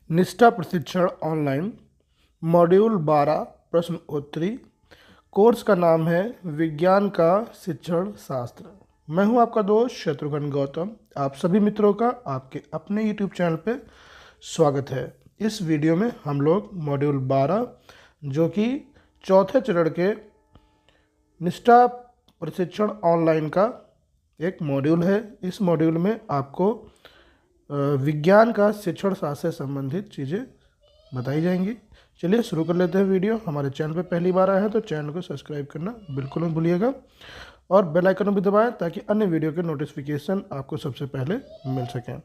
निष्ठा प्रशिक्षण online module 12 प्रश्न उत्तरी। कोर्स का नाम है विज्ञान का शिक्षण शास्त्र। मैं हूं आपका दोस्त शत्रुघ्न गौतम। आप सभी मित्रों का आपके अपने YouTube चैनल पे स्वागत है। इस वीडियो में हम लोग मॉड्यूल 12 जो कि चौथे चरण के निष्ठा प्रशिक्षण ऑनलाइन का एक मॉड्यूल है। इस मॉड्यूल में आपको विज्ञान का शिक्षण शास्त्र से संबंधित चीज़ें बताई जाएंगी। चलिए शुरू कर लेते हैं वीडियो। हमारे चैनल पे पहली बार आया है तो चैनल को सब्सक्राइब करना बिल्कुल मत भूलिएगा और बेल आइकन भी दबाएं ताकि अन्य वीडियो के नोटिफिकेशन आपको सबसे पहले मिल सकें।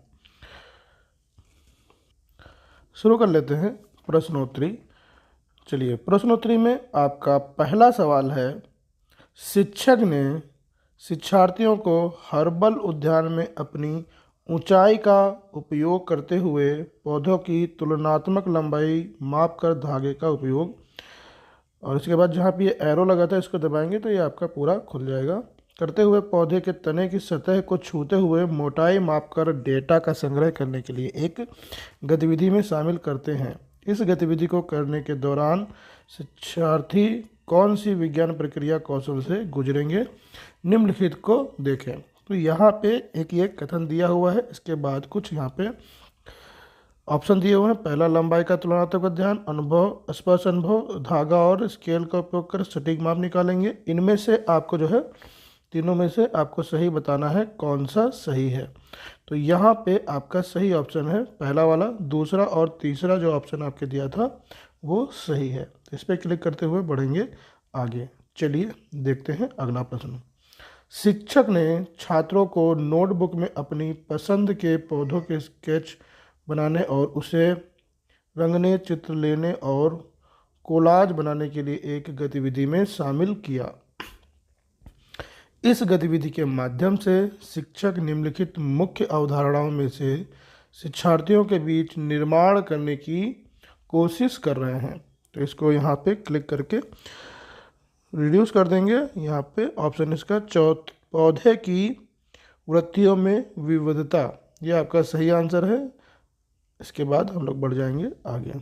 शुरू कर लेते हैं प्रश्नोत्तरी। चलिए प्रश्नोत्तरी में आपका पहला सवाल है, शिक्षक ने शिक्षार्थियों को हर्बल उद्यान में अपनी ऊंचाई का उपयोग करते हुए पौधों की तुलनात्मक लंबाई मापकर धागे का उपयोग, और इसके बाद जहाँ पे ये एरो लगा था इसको दबाएंगे तो ये आपका पूरा खुल जाएगा, करते हुए पौधे के तने की सतह को छूते हुए मोटाई मापकर डेटा का संग्रह करने के लिए एक गतिविधि में शामिल करते हैं। इस गतिविधि को करने के दौरान शिक्षार्थी कौन सी विज्ञान प्रक्रिया कौशल से गुजरेंगे, निम्नलिखित को देखें। तो यहाँ पे एक ये कथन दिया हुआ है, इसके बाद कुछ यहाँ पे ऑप्शन दिए हुए हैं। पहला, लंबाई का तुलनात्मक अध्ययन, अनुभव, स्पर्श अनुभव, धागा और स्केल का उपयोग कर सटीक माप निकालेंगे। इनमें से आपको जो है तीनों में से आपको सही बताना है कौन सा सही है। तो यहाँ पे आपका सही ऑप्शन है पहला वाला। दूसरा और तीसरा जो ऑप्शन आपके दिया था वो सही है। इस पर क्लिक करते हुए बढ़ेंगे आगे। चलिए देखते हैं अगला प्रश्न। शिक्षक ने छात्रों को नोटबुक में अपनी पसंद के पौधों के स्केच बनाने और उसे रंगने, चित्र लेने और कोलाज बनाने के लिए एक गतिविधि में शामिल किया। इस गतिविधि के माध्यम से शिक्षक निम्नलिखित मुख्य अवधारणाओं में से शिक्षार्थियों के बीच निर्माण करने की कोशिश कर रहे हैं। तो इसको यहाँ पे क्लिक करके रिड्यूस कर देंगे। यहाँ पे ऑप्शन इसका पौधे की वृत्तियों में विविधता, ये आपका सही आंसर है। इसके बाद हम लोग बढ़ जाएंगे आगे।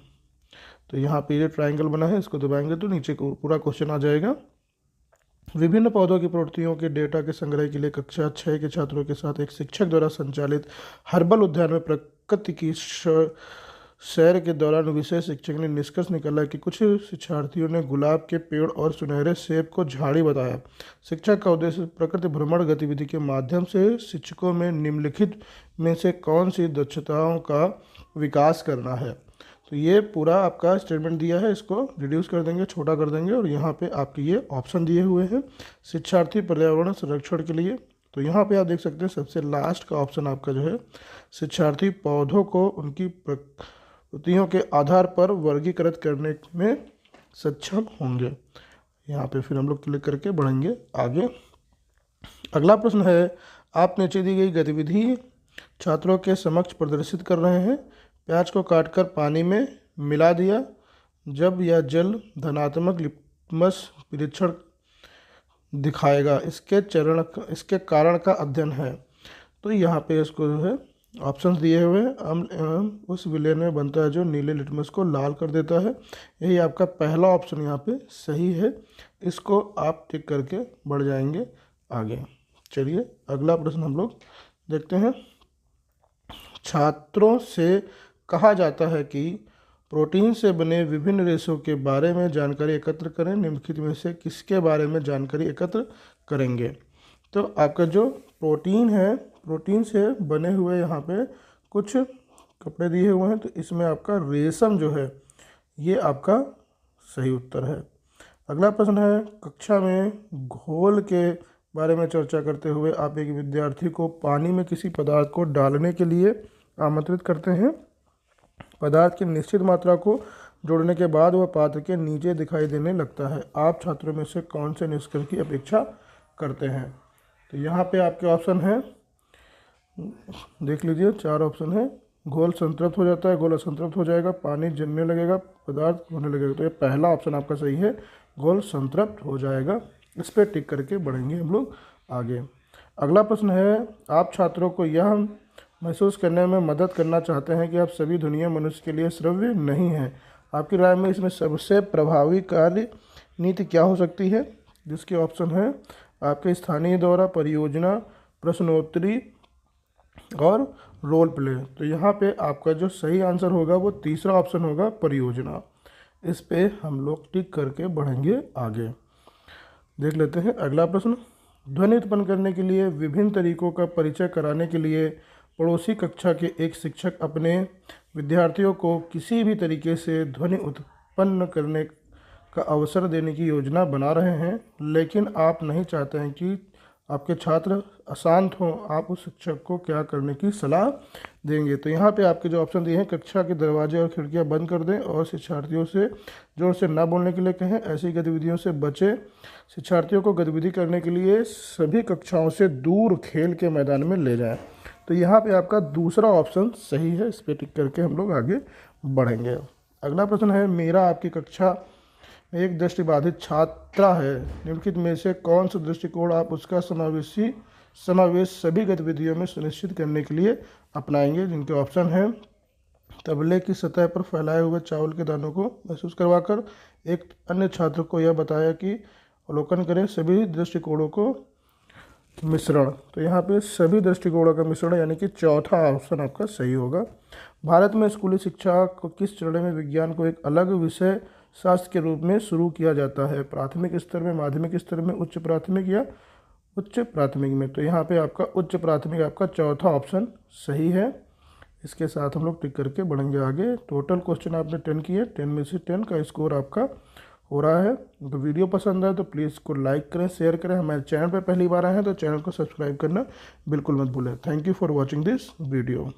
तो यहाँ पे ये ट्रायंगल बना है, इसको दबाएंगे तो नीचे को पूरा क्वेश्चन आ जाएगा। विभिन्न पौधों की प्रवृत्तियों के डेटा के संग्रह के लिए कक्षा 6 के छात्रों के साथ एक शिक्षक द्वारा संचालित हर्बल उद्यान में प्रकृति की सैर के दौरान विषय शिक्षक ने निष्कर्ष निकाला कि कुछ शिक्षार्थियों ने गुलाब के पेड़ और सुनहरे सेब को झाड़ी बताया। शिक्षक का उद्देश्य प्रकृति भ्रमण गतिविधि के माध्यम से शिक्षकों में निम्नलिखित में से कौन सी दक्षताओं का विकास करना है। तो ये पूरा आपका स्टेटमेंट दिया है, इसको रिड्यूस कर देंगे, छोटा कर देंगे और यहाँ पे आपके ये ऑप्शन दिए हुए हैं शिक्षार्थी पर्यावरण संरक्षण के लिए। तो यहाँ पे आप देख सकते हैं सबसे लास्ट का ऑप्शन आपका जो है शिक्षार्थी पौधों को उनकी प्रवृत्तियों के आधार पर वर्गीकृत करने में सक्षम होंगे। यहाँ पे फिर हम लोग क्लिक करके बढ़ेंगे आगे। अगला प्रश्न है, आप नीचे दी गई गतिविधि छात्रों के समक्ष प्रदर्शित कर रहे हैं। प्याज को काटकर पानी में मिला दिया। जब यह जल धनात्मक लिटमस परीक्षण दिखाएगा, इसके कारण का अध्ययन है। तो यहाँ पे इसको जो है ऑप्शंस दिए हुए हैं। अम्ल एवं उस विलयन में बनता है जो नीले लिटमस को लाल कर देता है। यही आपका पहला ऑप्शन यहाँ पे सही है। इसको आप टिक करके बढ़ जाएंगे आगे। चलिए अगला प्रश्न हम लोग देखते हैं। छात्रों से कहा जाता है कि प्रोटीन से बने विभिन्न रेशों के बारे में जानकारी एकत्र करें। निम्नलिखित में से किसके बारे में जानकारी एकत्र करेंगे। तो आपका जो प्रोटीन है, प्रोटीन से बने हुए यहाँ पे कुछ कपड़े दिए हुए हैं, तो इसमें आपका रेशम जो है ये आपका सही उत्तर है। अगला प्रश्न है, कक्षा में घोल के बारे में चर्चा करते हुए आप एक विद्यार्थी को पानी में किसी पदार्थ को डालने के लिए आमंत्रित करते हैं। पदार्थ की निश्चित मात्रा को जोड़ने के बाद वह पात्र के नीचे दिखाई देने लगता है। आप छात्रों में से कौन से निष्कर्ष की अपेक्षा करते हैं। तो यहाँ पे आपके ऑप्शन है, देख लीजिए 4 ऑप्शन है। घोल संतृप्त हो जाता है, घोल असंतृप्त हो जाएगा, पानी जमने लगेगा, पदार्थ होने लगेगा। तो ये पहला ऑप्शन आपका सही है, घोल संतृप्त हो जाएगा। इस पर टिक करके बढ़ेंगे हम लोग आगे। अगला प्रश्न है, आप छात्रों को यह महसूस करने में मदद करना चाहते हैं कि आप सभी दुनिया मनुष्य के लिए श्रव्य नहीं है। आपकी राय में इसमें सबसे प्रभावी कार्य नीति क्या हो सकती है? जिसके ऑप्शन है आपके स्थानीय दौरा, परियोजना, प्रश्नोत्तरी और रोल प्ले। तो यहाँ पे आपका जो सही आंसर होगा वो तीसरा ऑप्शन होगा, परियोजना। इस पे हम लोग टिक करके बढ़ेंगे आगे। देख लेते हैं अगला प्रश्न। ध्वनि उत्पन्न करने के लिए विभिन्न तरीकों का परिचय कराने के लिए पड़ोसी कक्षा के एक शिक्षक अपने विद्यार्थियों को किसी भी तरीके से ध्वनि उत्पन्न करने का अवसर देने की योजना बना रहे हैं, लेकिन आप नहीं चाहते हैं कि आपके छात्र अशांत हों। आप उस शिक्षक को क्या करने की सलाह देंगे? तो यहाँ पे आपके जो ऑप्शन दिए हैं, कक्षा के दरवाजे और खिड़कियाँ बंद कर दें और शिक्षार्थियों से जोर से ना बोलने के लिए कहें। ऐसी गतिविधियों से बचें। शिक्षार्थियों को गतिविधि करने के लिए सभी कक्षाओं से दूर खेल के मैदान में ले जाएं। तो यहाँ पे आपका दूसरा ऑप्शन सही है। इस पर टिक करके हम लोग आगे बढ़ेंगे। अगला प्रश्न है, मेरा आपकी कक्षा में एक दृष्टिबाधित छात्रा है। निम्नलिखित में से कौन सा दृष्टिकोण आप उसका समावेश सभी गतिविधियों में सुनिश्चित करने के लिए अपनाएंगे? जिनके ऑप्शन हैं, तबले की सतह पर फैलाए हुए चावल के दानों को महसूस करवाकर एक अन्य छात्र को यह बताया कि अवलोकन करें, सभी दृष्टिकोणों को मिश्रण। तो यहाँ पे सभी दृष्टिकोणों का मिश्रण यानी कि चौथा ऑप्शन आपका सही होगा। भारत में स्कूली शिक्षा को किस चरण में विज्ञान को एक अलग विषय शास्त्र के रूप में शुरू किया जाता है? प्राथमिक स्तर में, माध्यमिक स्तर में, उच्च प्राथमिक या उच्च प्राथमिक में? तो यहाँ पे आपका उच्च प्राथमिक आपका चौथा ऑप्शन सही है। इसके साथ हम लोग टिक करके बढ़ेंगे आगे। टोटल क्वेश्चन आपने 10 किए, 10 में से 10 का स्कोर आपका हो रहा है। तो वीडियो पसंद आए तो प्लीज़ इसको लाइक करें, शेयर करें। हमारे चैनल पर पहली बार आए हैं तो चैनल को सब्सक्राइब करना बिल्कुल मत भूलें। Thank you for watching this video.